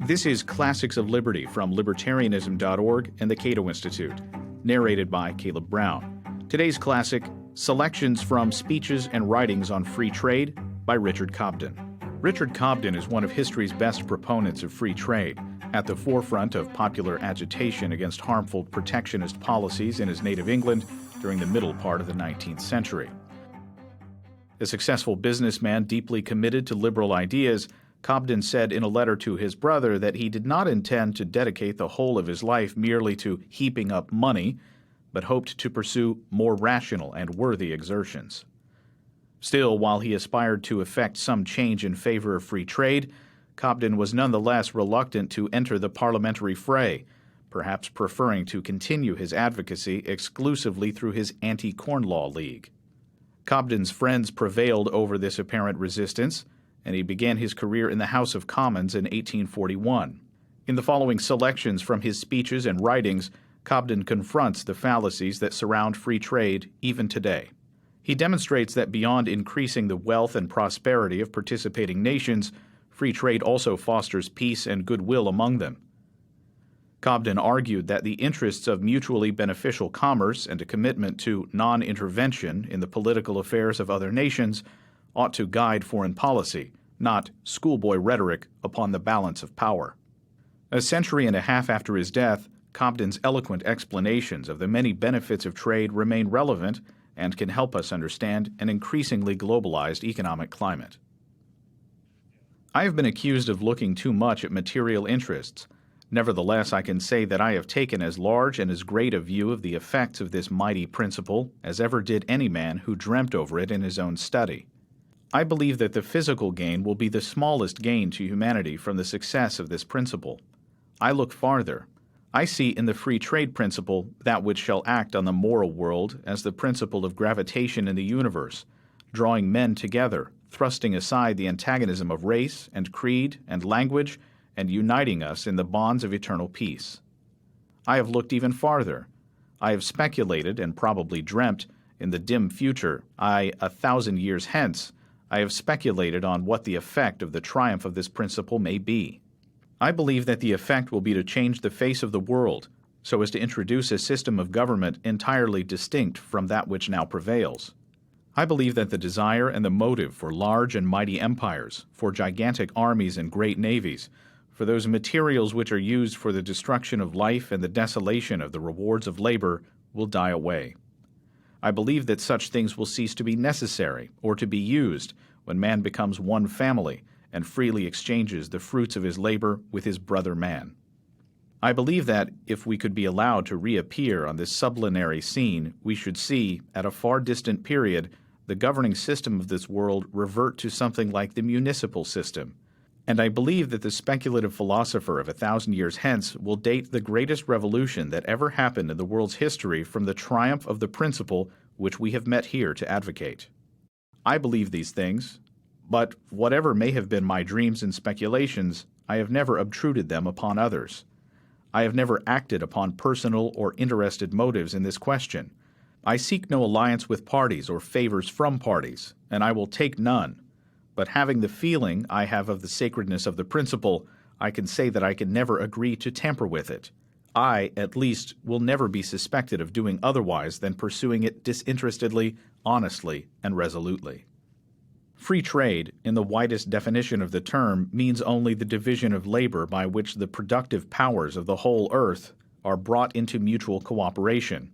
This is Classics of Liberty from Libertarianism.org and the Cato Institute, narrated by Caleb Brown. Today's classic, Selections from Speeches and Writings on Free Trade by Richard Cobden. Richard Cobden is one of history's best proponents of free trade, at the forefront of popular agitation against harmful protectionist policies in his native England during the middle part of the 19th century. A successful businessman deeply committed to liberal ideas, Cobden said in a letter to his brother that he did not intend to dedicate the whole of his life merely to heaping up money, but hoped to pursue more rational and worthy exertions. Still, while he aspired to effect some change in favor of free trade, Cobden was nonetheless reluctant to enter the parliamentary fray, perhaps preferring to continue his advocacy exclusively through his anti-Corn Law League. Cobden's friends prevailed over this apparent resistance, and he began his career in the House of Commons in 1841. In the following selections from his speeches and writings, Cobden confronts the fallacies that surround free trade even today. He demonstrates that beyond increasing the wealth and prosperity of participating nations, free trade also fosters peace and goodwill among them. Cobden argued that the interests of mutually beneficial commerce and a commitment to non-intervention in the political affairs of other nations ought to guide foreign policy, not schoolboy rhetoric upon the balance of power. A century and a half after his death, Cobden's eloquent explanations of the many benefits of trade remain relevant and can help us understand an increasingly globalized economic climate. I have been accused of looking too much at material interests. Nevertheless, I can say that I have taken as large and as great a view of the effects of this mighty principle as ever did any man who dreamt over it in his own study. I believe that the physical gain will be the smallest gain to humanity from the success of this principle. I look farther. I see in the free trade principle that which shall act on the moral world as the principle of gravitation in the universe, drawing men together, thrusting aside the antagonism of race and creed and language, and uniting us in the bonds of eternal peace. I have looked even farther. I have speculated and probably dreamt in the dim future, 1,000 years hence, I have speculated on what the effect of the triumph of this principle may be. I believe that the effect will be to change the face of the world, so as to introduce a system of government entirely distinct from that which now prevails. I believe that the desire and the motive for large and mighty empires, for gigantic armies and great navies, for those materials which are used for the destruction of life and the desolation of the rewards of labor, will die away. I believe that such things will cease to be necessary or to be used when man becomes one family and freely exchanges the fruits of his labor with his brother man. I believe that, if we could be allowed to reappear on this sublunary scene, we should see, at a far distant period, the governing system of this world revert to something like the municipal system. And I believe that the speculative philosopher of 1,000 years hence will date the greatest revolution that ever happened in the world's history from the triumph of the principle which we have met here to advocate. I believe these things, but whatever may have been my dreams and speculations, I have never obtruded them upon others. I have never acted upon personal or interested motives in this question. I seek no alliance with parties or favors from parties, and I will take none. But having the feeling I have of the sacredness of the principle, I can say that I can never agree to tamper with it. I, at least, will never be suspected of doing otherwise than pursuing it disinterestedly, honestly, and resolutely. Free trade, in the widest definition of the term, means only the division of labor by which the productive powers of the whole earth are brought into mutual cooperation.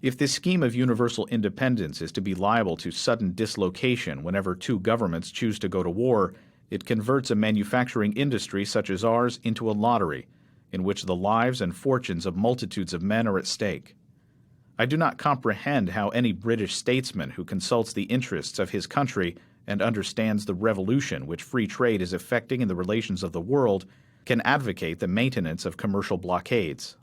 If this scheme of universal independence is to be liable to sudden dislocation whenever two governments choose to go to war, it converts a manufacturing industry such as ours into a lottery, in which the lives and fortunes of multitudes of men are at stake. I do not comprehend how any British statesman who consults the interests of his country and understands the revolution which free trade is effecting in the relations of the world can advocate the maintenance of commercial blockades.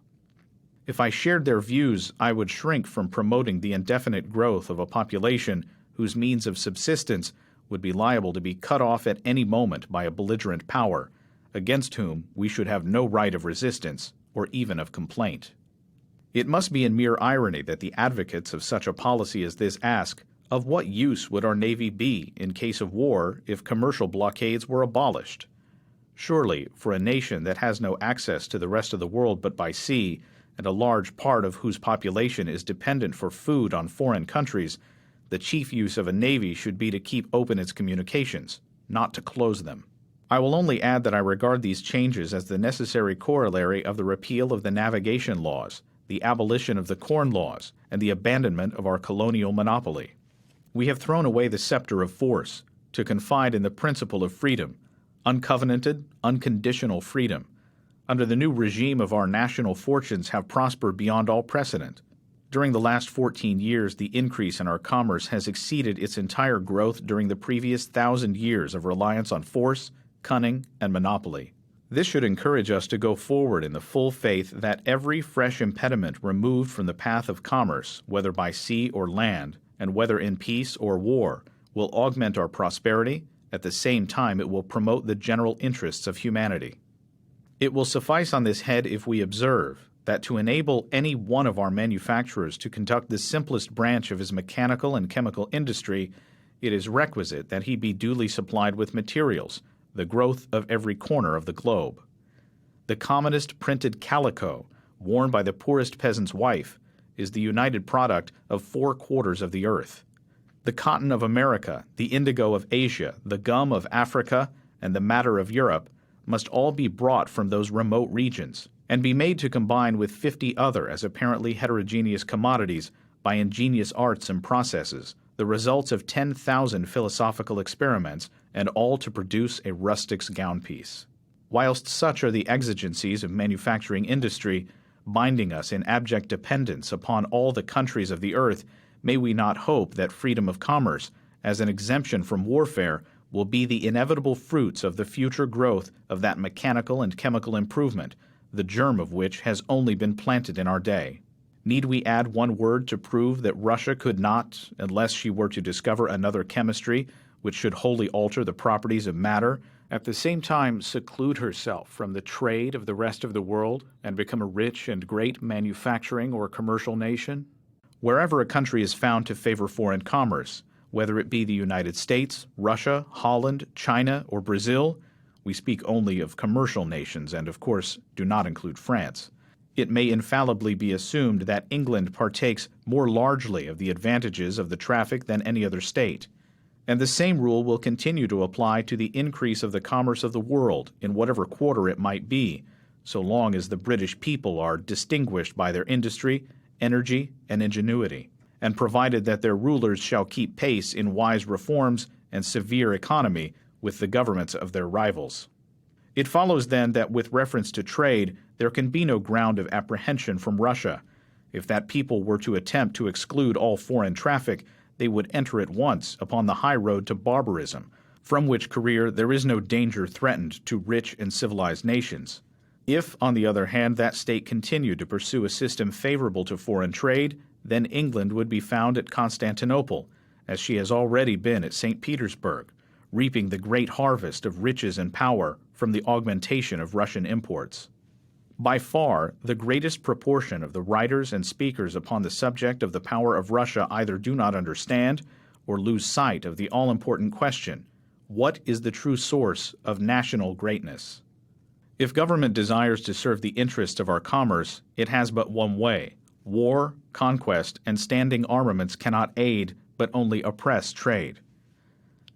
If I shared their views, I would shrink from promoting the indefinite growth of a population whose means of subsistence would be liable to be cut off at any moment by a belligerent power, against whom we should have no right of resistance or even of complaint. It must be in mere irony that the advocates of such a policy as this ask, of what use would our Navy be in case of war if commercial blockades were abolished? Surely, for a nation that has no access to the rest of the world but by sea, and a large part of whose population is dependent for food on foreign countries, the chief use of a navy should be to keep open its communications, not to close them. I will only add that I regard these changes as the necessary corollary of the repeal of the navigation laws, the abolition of the Corn Laws, and the abandonment of our colonial monopoly. We have thrown away the scepter of force to confide in the principle of freedom, uncovenanted, unconditional freedom. Under the new regime of our national fortunes have prospered beyond all precedent. During the last 14 years, the increase in our commerce has exceeded its entire growth during the previous 1,000 years of reliance on force, cunning, and monopoly. This should encourage us to go forward in the full faith that every fresh impediment removed from the path of commerce, whether by sea or land, and whether in peace or war, will augment our prosperity. At the same time, it will promote the general interests of humanity. It will suffice on this head if we observe that to enable any one of our manufacturers to conduct the simplest branch of his mechanical and chemical industry, it is requisite that he be duly supplied with materials, the growth of every corner of the globe. The commonest printed calico, worn by the poorest peasant's wife, is the united product of 4 quarters of the earth. The cotton of America, the indigo of Asia, the gum of Africa, and the madder of Europe must all be brought from those remote regions, and be made to combine with 50 other as apparently heterogeneous commodities by ingenious arts and processes, the results of 10,000 philosophical experiments, and all to produce a rustic's gown piece. Whilst such are the exigencies of manufacturing industry, binding us in abject dependence upon all the countries of the earth, may we not hope that freedom of commerce, as an exemption from warfare, will be the inevitable fruits of the future growth of that mechanical and chemical improvement, the germ of which has only been planted in our day. Need we add one word to prove that Russia could not, unless she were to discover another chemistry which should wholly alter the properties of matter, at the same time seclude herself from the trade of the rest of the world and become a rich and great manufacturing or commercial nation? Wherever a country is found to favor foreign commerce, whether it be the United States, Russia, Holland, China, or Brazil, we speak only of commercial nations and, of course, do not include France, it may infallibly be assumed that England partakes more largely of the advantages of the traffic than any other state. And the same rule will continue to apply to the increase of the commerce of the world in whatever quarter it might be, so long as the British people are distinguished by their industry, energy, and ingenuity, and provided that their rulers shall keep pace in wise reforms and severe economy with the governments of their rivals. It follows then that with reference to trade, there can be no ground of apprehension from Russia. If that people were to attempt to exclude all foreign traffic, they would enter at once upon the high road to barbarism, from which career there is no danger threatened to rich and civilized nations. If, on the other hand, that state continued to pursue a system favorable to foreign trade, then England would be found at Constantinople, as she has already been at St. Petersburg, reaping the great harvest of riches and power from the augmentation of Russian imports. By far, the greatest proportion of the writers and speakers upon the subject of the power of Russia either do not understand or lose sight of the all-important question: what is the true source of national greatness? If government desires to serve the interests of our commerce, it has but one way. War, conquest, and standing armaments cannot aid, but only oppress trade.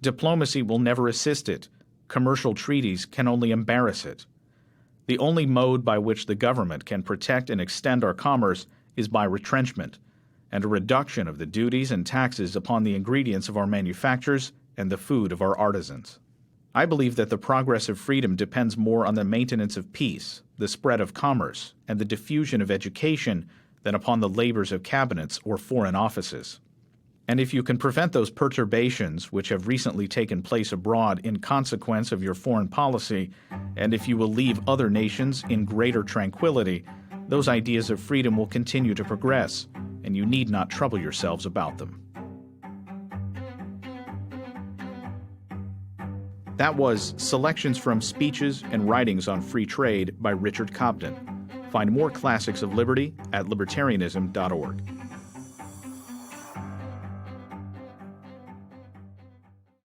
Diplomacy will never assist it. Commercial treaties can only embarrass it. The only mode by which the government can protect and extend our commerce is by retrenchment, and a reduction of the duties and taxes upon the ingredients of our manufactures and the food of our artisans. I believe that the progress of freedom depends more on the maintenance of peace, the spread of commerce, and the diffusion of education than upon the labors of cabinets or foreign offices. And if you can prevent those perturbations which have recently taken place abroad in consequence of your foreign policy, and if you will leave other nations in greater tranquility, those ideas of freedom will continue to progress, and you need not trouble yourselves about them. That was Selections from Speeches and Writings on Free Trade by Richard Cobden. Find more classics of liberty at libertarianism.org.